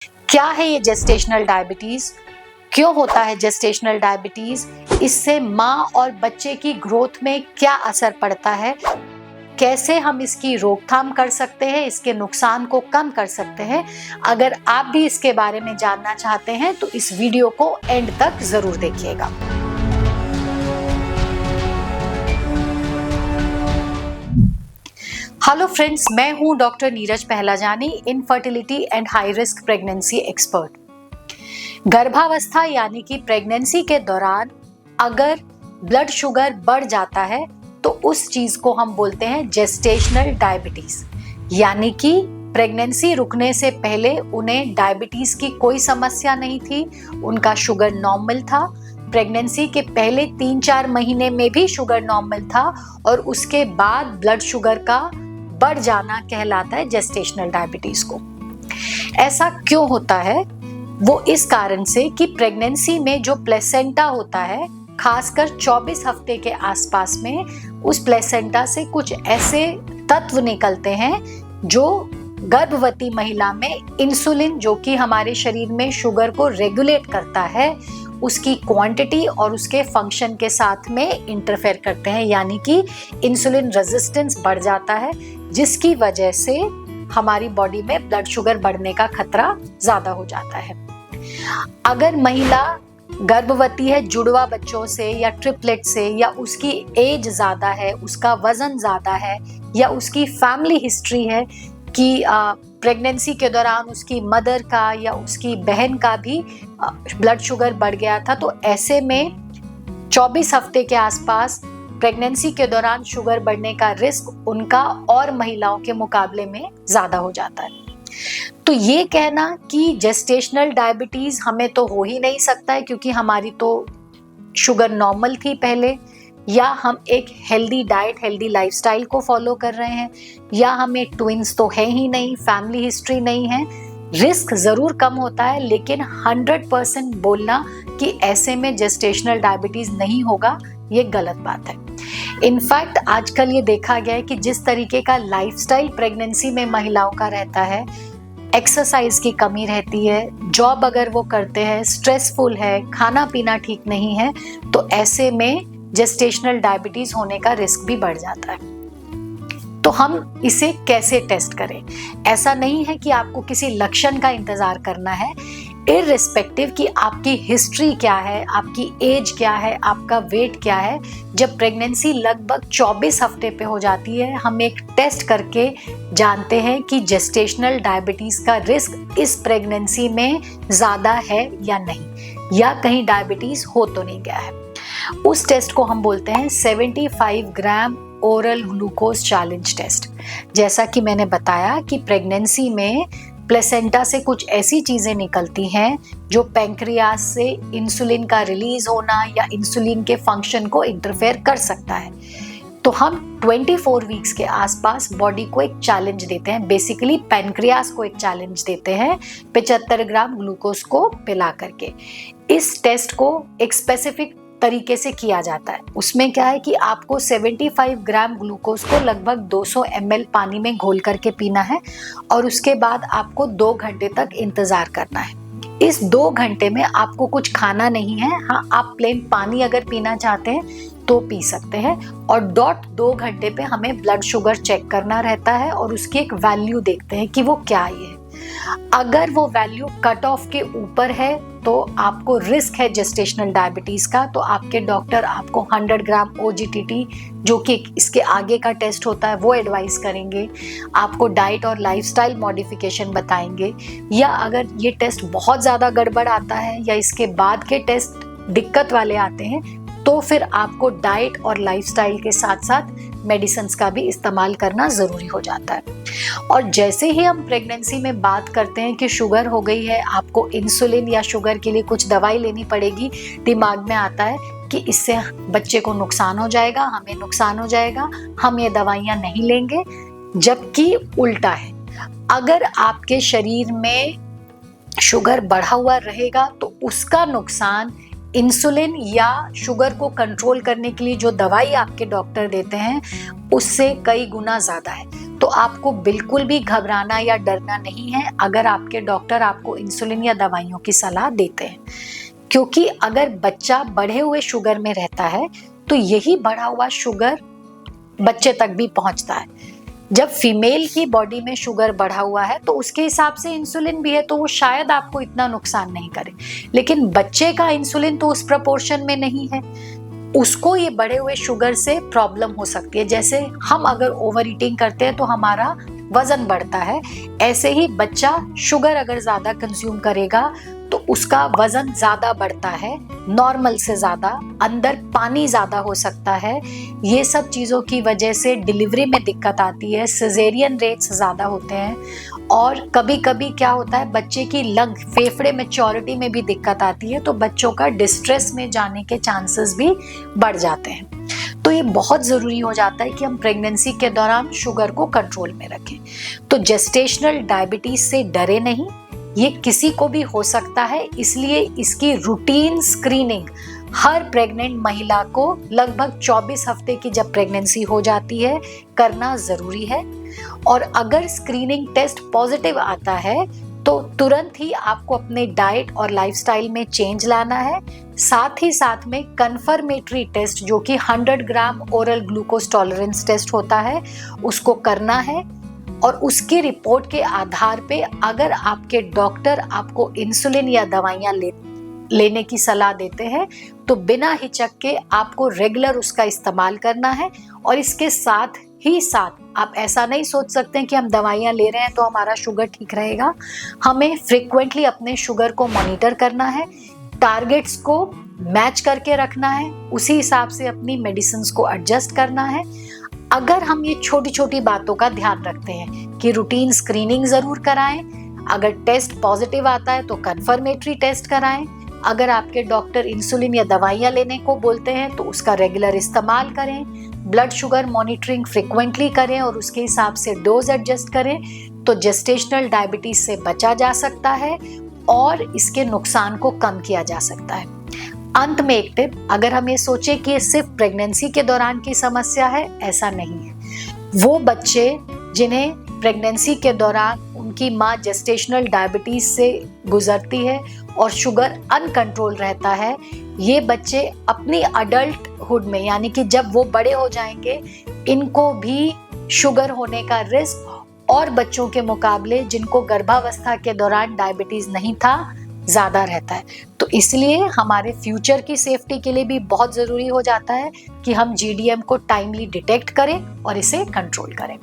क्या है ये जेस्टेशनल डायबिटीज, क्यों होता है जेस्टेशनल डायबिटीज, इससे माँ और बच्चे की ग्रोथ में क्या असर पड़ता है, कैसे हम इसकी रोकथाम कर सकते हैं, इसके नुकसान को कम कर सकते हैं। अगर आप भी इसके बारे में जानना चाहते हैं तो इस वीडियो को एंड तक जरूर देखिएगा। हेलो फ्रेंड्स, मैं हूं doctor Neeraj Pahlajani, infertility and high risk pregnancy expert. गर्भावस्था यानी कि प्रेगनेंसी के दौरान अगर ब्लड शुगर बढ़ जाता है तो उस चीज को हम बोलते हैं जेस्टेशनल डायबिटीज। यानी कि प्रेगनेंसी रुकने से पहले उन्हें डायबिटीज की कोई समस्या नहीं थी, उनका शुगर नॉर्मल था। प्रेगनेंसी के पहले 3-4 महीने में भी शुगर नॉर्मल था और उसके बाद ब्लड शुगर का बढ़ जाना कहलाता है जेस्टेशनल डायबिटीज को। ऐसा क्यों होता है? वो इस कारण से कि प्रेगनेंसी में जो प्लेसेंटा होता है, खासकर 24 हफ्ते के आसपास में, उस प्लेसेंटा से कुछ ऐसे तत्व निकलते हैं जो गर्भवती महिला में इंसुलिन, जो कि हमारे शरीर में शुगर को रेगुलेट करता है, उसकी क्वांटिटी और उसके फंक्शन के साथ में इंटरफेयर करते हैं। यानी कि इंसुलिन रेजिस्टेंस बढ़ जाता है, जिसकी वजह से हमारी बॉडी में ब्लड शुगर बढ़ने का खतरा ज्यादा हो जाता है। अगर महिला गर्भवती है जुड़वा बच्चों से या ट्रिपलेट से, या उसकी एज ज्यादा है, उसका वजन ज्यादा है, या उसकी फैमिली हिस्ट्री है कि प्रेगनेंसी के दौरान उसकी मदर का या उसकी बहन का भी ब्लड शुगर बढ़ गया था, तो ऐसे में 24 हफ्ते के आसपास प्रेगनेंसी के दौरान शुगर बढ़ने का रिस्क उनका और महिलाओं के मुकाबले में ज्यादा हो जाता है। तो ये कहना कि जेस्टेशनल डायबिटीज हमें तो हो ही नहीं सकता है क्योंकि हमारी तो शुगर नॉर्मल थी पहले, या हम एक हेल्दी डाइट, हेल्दी लाइफस्टाइल को फॉलो कर रहे हैं, या हमें ट्विंस तो है ही नहीं, फैमिली हिस्ट्री नहीं है, रिस्क जरूर कम होता है। लेकिन 100% बोलना कि ऐसे में जेस्टेशनल डायबिटीज नहीं होगा, ये गलत बात है। इनफैक्ट आजकल ये देखा गया है कि जिस तरीके का लाइफस्टाइल प्रेगनेंसी में महिलाओं का रहता है, एक्सरसाइज की कमी रहती है, जॉब अगर वो करते हैं स्ट्रेसफुल है, खाना पीना ठीक नहीं है, तो ऐसे में जेस्टेशनल डायबिटीज होने का रिस्क भी बढ़ जाता है। तो हम इसे कैसे टेस्ट करें? ऐसा नहीं है कि आपको किसी लक्षण का इंतजार करना है। इररिस्पेक्टिव कि आपकी हिस्ट्री क्या है, आपकी एज क्या है, आपका वेट क्या है, जब प्रेगनेंसी लगभग 24 हफ्ते पे हो जाती है, हम एक टेस्ट करके जानते हैं कि जेस्टेशनल डायबिटीज का रिस्क इस प्रेगनेंसी में ज्यादा है या नहीं, या कहीं डायबिटीज हो तो नहीं गया है। उस टेस्ट को हम बोलते हैं 75 ग्राम ओरल ग्लूकोज चैलेंज टेस्ट। जैसा कि मैंने बताया कि प्रेगनेंसी में प्लेसेंटा से कुछ ऐसी चीजें निकलती हैं जो पैंक्रियास से इंसुलिन का रिलीज होना या इंसुलिन के फंक्शन को इंटरफेयर कर सकता है। तो हम 24 वीक्स के आसपास बॉडी को एक चैलेंज देते हैं, बेसिकली पैंक्रियास को एक चैलेंज देते हैं 75 ग्राम ग्लूकोज को पिला करके। इस टेस्ट को एक स्पेसिफिक तरीके से किया जाता है। उसमें क्या है कि आपको 75 ग्राम ग्लूकोज को लगभग 200 ml पानी में घोल करके पीना है और उसके बाद आपको 2 घंटे तक इंतजार करना है। इस 2 घंटे में आपको कुछ खाना नहीं है। हाँ, आप प्लेन पानी अगर पीना चाहते हैं तो पी सकते हैं, और डॉट 2 घंटे पे हमें ब्लड शुगर चेक करना रहता है और उसकी एक वैल्यू देखते हैं कि वो क्या है। अगर वो वैल्यू कट ऑफ के ऊपर है तो आपको रिस्क है जेस्टेशनल डायबिटीज का, तो आपके डॉक्टर आपको 100 ग्राम OGTT, जो कि इसके आगे का टेस्ट होता है, वो एडवाइस करेंगे। आपको डाइट और लाइफस्टाइल मॉडिफिकेशन बताएंगे, या अगर ये टेस्ट बहुत ज़्यादा गड़बड़ आता है या इसके बाद के टेस्ट दिक्कत वाले आते हैं, तो फिर आपको डाइट और लाइफस्टाइल के साथ साथ मेडिसिन्स का भी इस्तेमाल करना ज़रूरी हो जाता है। और जैसे ही हम प्रेगनेंसी में बात करते हैं कि शुगर हो गई है, आपको इंसुलिन या शुगर के लिए कुछ दवाई लेनी पड़ेगी, दिमाग में आता है कि इससे बच्चे को नुकसान हो जाएगा, हमें नुकसान हो जाएगा, हम ये दवाइयाँ नहीं लेंगे। जबकि उल्टा है, अगर आपके शरीर में शुगर बढ़ा हुआ रहेगा तो उसका नुकसान इंसुलिन या शुगर को कंट्रोल करने के लिए जो दवाई आपके डॉक्टर देते हैं उससे कई गुना ज़्यादा है। तो आपको बिल्कुल भी घबराना या डरना नहीं है अगर आपके डॉक्टर आपको इंसुलिन या दवाइयों की सलाह देते हैं, क्योंकि अगर बच्चा बढ़े हुए शुगर में रहता है तो यही बढ़ा हुआ शुगर बच्चे तक भी पहुंचता है। जब फीमेल की बॉडी में शुगर बढ़ा हुआ है तो उसके हिसाब से इंसुलिन भी है, तो वो शायद आपको इतना नुकसान नहीं करे, लेकिन बच्चे का इंसुलिन तो उस प्रपोर्शन में नहीं है, उसको ये बढ़े हुए शुगर से प्रॉब्लम हो सकती है। जैसे हम अगर ओवर ईटिंग करते हैं तो हमारा वजन बढ़ता है, ऐसे ही बच्चा शुगर अगर ज्यादा कंज्यूम करेगा तो उसका वजन ज्यादा बढ़ता है, नॉर्मल से ज्यादा, अंदर पानी ज्यादा हो सकता है। ये सब चीजों की वजह से डिलीवरी में दिक्कत आती है, सिजेरियन रेट्स ज्यादा होते हैं, और कभी कभी क्या होता है बच्चे की लंग फेफड़े मैच्योरिटी में भी दिक्कत आती है, तो बच्चों का डिस्ट्रेस में जाने के चांसेस भी बढ़ जाते हैं। तो ये बहुत ज़रूरी हो जाता है कि हम प्रेगनेंसी के दौरान शुगर को कंट्रोल में रखें। तो जेस्टेशनल डायबिटीज से डरे नहीं, ये किसी को भी हो सकता है, इसलिए इसकी रूटीन स्क्रीनिंग हर प्रेग्नेंट महिला को लगभग 24 हफ्ते की जब प्रेगनेंसी हो जाती है करना ज़रूरी है। और अगर स्क्रीनिंग टेस्ट पॉजिटिव आता है तो तुरंत ही आपको अपने डाइट और लाइफस्टाइल में चेंज लाना है। साथ ही साथ में कंफर्मेटरी टेस्ट जो कि 100 ग्राम ओरल ग्लूकोज टॉलरेंस टेस्ट होता है उसको करना है, और उसकी रिपोर्ट के आधार पे अगर आपके डॉक्टर आपको इंसुलिन या दवाइयाँ लेने की सलाह देते हैं तो बिना हिचक के आपको रेगुलर उसका इस्तेमाल करना है। और इसके साथ ही साथ आप ऐसा नहीं सोच सकते हैं कि हम दवाइयाँ ले रहे हैं तो हमारा शुगर ठीक रहेगा। हमें फ्रिक्वेंटली अपने शुगर को मॉनिटर करना है, टारगेट्स को मैच करके रखना है, उसी हिसाब से अपनी मेडिसिन को एडजस्ट करना है। अगर हम ये छोटी छोटी बातों का ध्यान रखते हैं कि रूटीन स्क्रीनिंग जरूर कराएं, अगर टेस्ट पॉजिटिव आता है तो कंफर्मेटरी टेस्ट कराएं, अगर आपके डॉक्टर इंसुलिन या दवाइयाँ लेने को बोलते हैं तो उसका रेगुलर इस्तेमाल करें, ब्लड शुगर मॉनिटरिंग फ्रिक्वेंटली करें और उसके हिसाब से डोज एडजस्ट करें, तो जेस्टेशनल डायबिटीज से बचा जा सकता है और इसके नुकसान को कम किया जा सकता है। अंत में एक टिप, अगर हम ये सोचे कि ये सिर्फ प्रेगनेंसी के दौरान की समस्या है, ऐसा नहीं है। वो बच्चे जिन्हें प्रेगनेंसी के दौरान उनकी माँ जेस्टेशनल डायबिटीज से गुजरती है और शुगर अनकंट्रोल रहता है, ये बच्चे अपनी अडल्टहुड में यानी कि जब वो बड़े हो जाएंगे इनको भी शुगर होने का रिस्क और बच्चों के मुकाबले जिनको गर्भावस्था के दौरान डायबिटीज नहीं था ज़्यादा रहता है। तो इसलिए हमारे फ्यूचर की सेफ्टी के लिए भी बहुत ज़रूरी हो जाता है कि हम GDM को टाइमली डिटेक्ट करें और इसे कंट्रोल करें।